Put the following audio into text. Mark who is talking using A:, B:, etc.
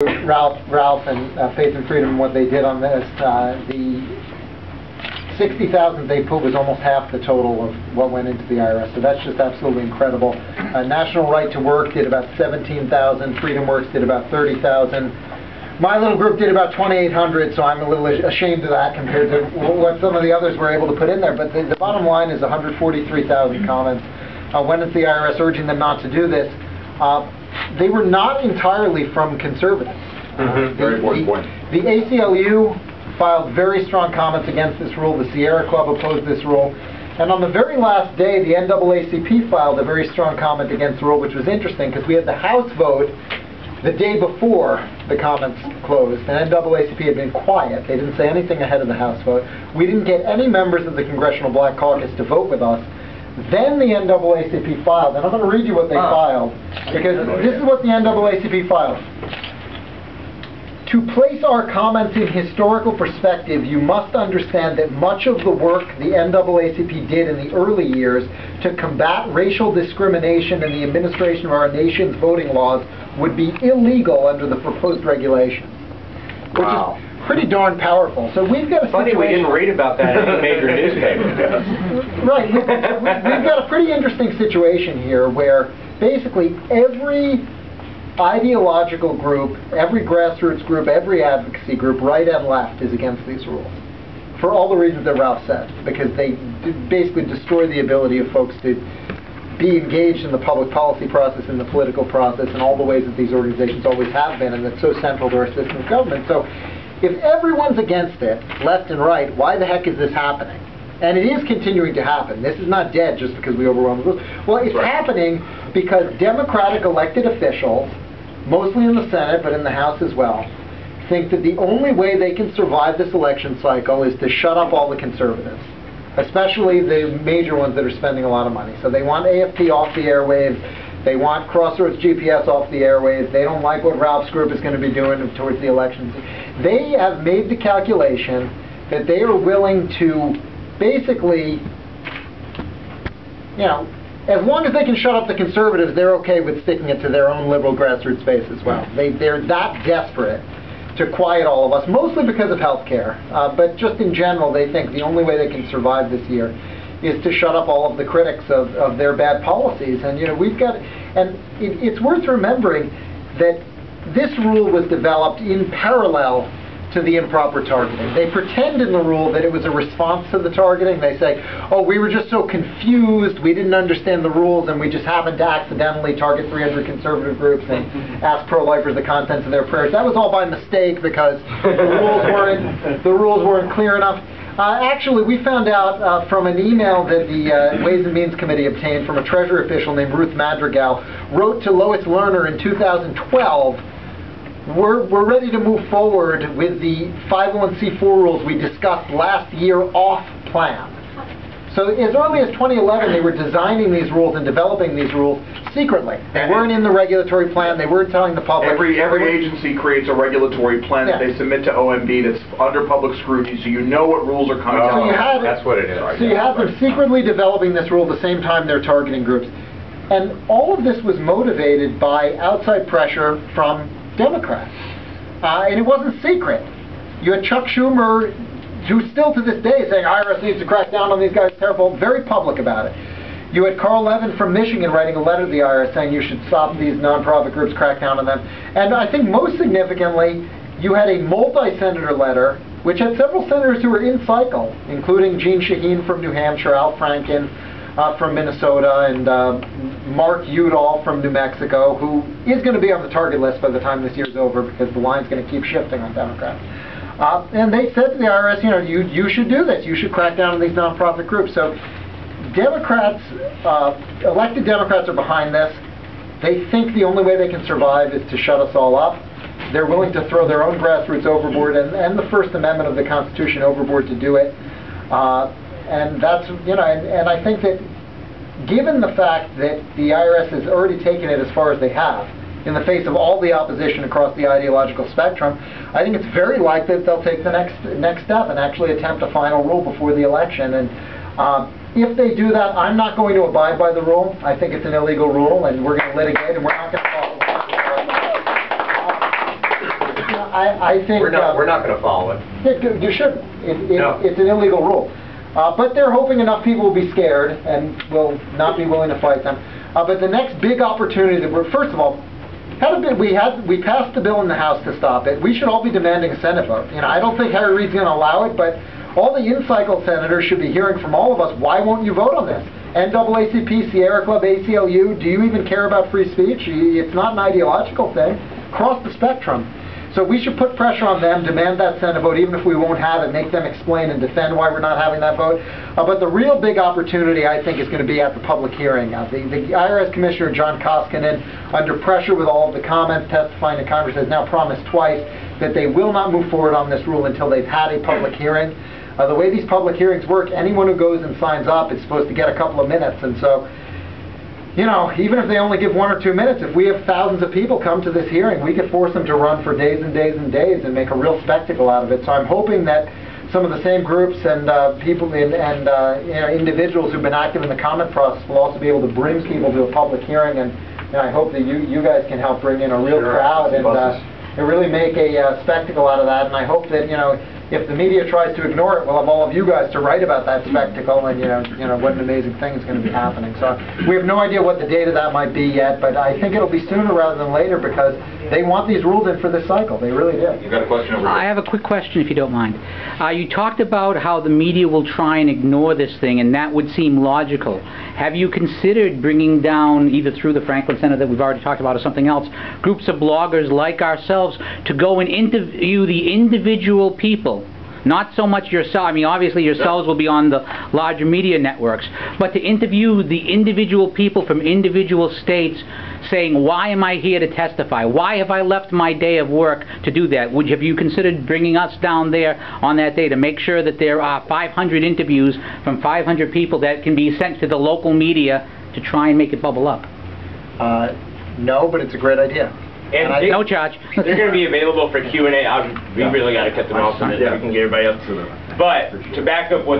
A: Ralph and Faith and Freedom and what they did on this. The 60,000 they put was almost half the total of what went into the IRS, so that's just absolutely incredible. National Right to Work did about 17,000, Freedom Works did about 30,000. My little group did about 2,800, so I'm a little ashamed of that compared to what some of the others were able to put in there. But the bottom line is 143,000 comments went into the IRS urging them not to do this. They were not entirely from conservatives.
B: Very important point.
A: The ACLU filed very strong comments against this rule. The Sierra Club opposed this rule. And on the very last day, the NAACP filed a very strong comment against the rule, which was interesting because we had the House vote the day before the comments closed. The NAACP had been quiet. They didn't say anything ahead of the House vote. We didn't get any members of the Congressional Black Caucus to vote with us. Then the NAACP filed, and I'm going to read you what they filed, because this is what the NAACP filed. To place our comments in historical perspective, you must understand that much of the work the NAACP did in the early years to combat racial discrimination in the administration of our nation's voting laws would be illegal under the proposed regulations. Which is pretty darn powerful. So we've got a
C: Funny we didn't read about that in any major newspaper.
A: Right. We've got a pretty interesting situation here where basically every ideological group, every grassroots group, every advocacy group, right and left, is against these rules. For all the reasons that Ralph said, because they basically destroy the ability of folks to be engaged in the public policy process, in the political process, in all the ways that these organizations always have been, and that's so central to our system of government. So if everyone's against it, left and right, why the heck is this happening? And it is continuing to happen. This is not dead just because we overwhelm the rules. Well, it's happening because Democratic elected officials, mostly in the Senate, but in the House as well, think that the only way they can survive this election cycle is to shut up all the conservatives, especially the major ones that are spending a lot of money. So they want AFP off the airwaves. They want Crossroads GPS off the airwaves. They don't like what Ralph's group is going to be doing towards the elections. They have made the calculation that they are willing to basically, you know, as long as they can shut up the conservatives, they're okay with sticking it to their own liberal grassroots base as well. They're that desperate to quiet all of us, mostly because of health care. But just in general, they think the only way they can survive this year is to shut up all of the critics of their bad policies. And, you know, we've got, and it's worth remembering that this rule was developed in parallel to the improper targeting. They pretend in the rule that it was a response to the targeting. They say, oh, we were just so confused, we didn't understand the rules, and we just happened to accidentally target 300 conservative groups and ask pro-lifers the contents of their prayers. That was all by mistake because the rules weren't clear enough. Actually, we found out from an email that the Ways and Means Committee obtained from a Treasury official named Ruth Madrigal, wrote to Lois Lerner in 2012, we're ready to move forward with the 501c4 rules we discussed last year off plan. So as early as 2011, they were designing these rules and developing these rules secretly. They weren't in the regulatory plan. They weren't telling the public.
B: Every agency creates a regulatory plan that they submit to OMB that's under public scrutiny, so you know what rules are coming out.
C: That's what it is.
A: So you have them secretly developing this rule at the same time they're targeting groups. And all of this was motivated by outside pressure from Democrats. And it wasn't secret. You had Chuck Schumer, who's still to this day saying IRS needs to crack down on these guys, terrible, very public about it. You had Carl Levin from Michigan writing a letter to the IRS saying you should stop these nonprofit groups, crack down on them. And I think most significantly, you had a multi-senator letter, which had several senators who were in cycle, including Gene Shaheen from New Hampshire, Al Franken from Minnesota, and Mark Udall from New Mexico, who is going to be on the target list by the time this year's over because the line's going to keep shifting on Democrats. And they said to the IRS, you know, you should do this. You should crack down on these nonprofit groups. So Democrats, elected Democrats are behind this. They think the only way they can survive is to shut us all up. They're willing to throw their own grassroots overboard and the First Amendment of the Constitution overboard to do it. And that's, you know, and I think that given the fact that the IRS has already taken it as far as they have, in the face of all the opposition across the ideological spectrum, I think it's very likely that they'll take the next step and actually attempt a final rule before the election. And if they do that, I'm not going to abide by the rule. I think it's an illegal rule, and we're going to litigate, and we're not going to follow it. I think...
C: We're not going to follow it.
A: You shouldn't.
C: No.
A: It's an illegal rule. But they're hoping enough people will be scared and will not be willing to fight them. But the next big opportunity that we're, first of all, we passed the bill in the House to stop it. We should all be demanding a Senate vote. You know, I don't think Harry Reid's going to allow it, but all the in-cycle senators should be hearing from all of us, why won't you vote on this? NAACP, Sierra Club, ACLU, do you even care about free speech? It's not an ideological thing. Across the spectrum. So we should put pressure on them, demand that Senate vote, even if we won't have it, make them explain and defend why we're not having that vote. But the real big opportunity, I think, is going to be at the public hearing. The IRS Commissioner, John Koskinen, under pressure with all of the comments testifying to Congress, has now promised twice that they will not move forward on this rule until they've had a public hearing. The way these public hearings work, anyone who goes and signs up is supposed to get a couple of minutes. And so, you know, even if they only give 1 or 2 minutes, if we have thousands of people come to this hearing, we could force them to run for days and days and days and make a real spectacle out of it. So I'm hoping that some of the same groups and people and you know, individuals who've been active in the comment process will also be able to bring people to a public hearing. And I hope that you guys can help bring in a real crowd and really make a spectacle out of that. And I hope that, you know, if the media tries to ignore it, we'll have all of you guys to write about that spectacle, and you know what an amazing thing is going to be happening. So we have no idea what the date of that might be yet, but I think it'll be sooner rather than later because they want these rules in for this cycle. They really do.
B: You got a question over here?
D: I have a quick question, if you don't mind. You talked about how the media will try and ignore this thing, and that would seem logical. Have you considered bringing down, either through the Franklin Center that we've already talked about or something else, groups of bloggers like ourselves to go and interview the individual people? Not so much yourself, I mean obviously yourselves will be on the larger media networks, but to interview the individual people from individual states saying, why am I here to testify? Why have I left my day of work to do that? Have you considered bringing us down there on that day to make sure that there are 500 interviews from 500 people that can be sent to the local media to try and make it bubble up?
A: No, but it's a great idea.
C: And
D: no charge.
C: They're going to be available for Q&A. We really got to cut them off so that we can get everybody up to them. But to back up what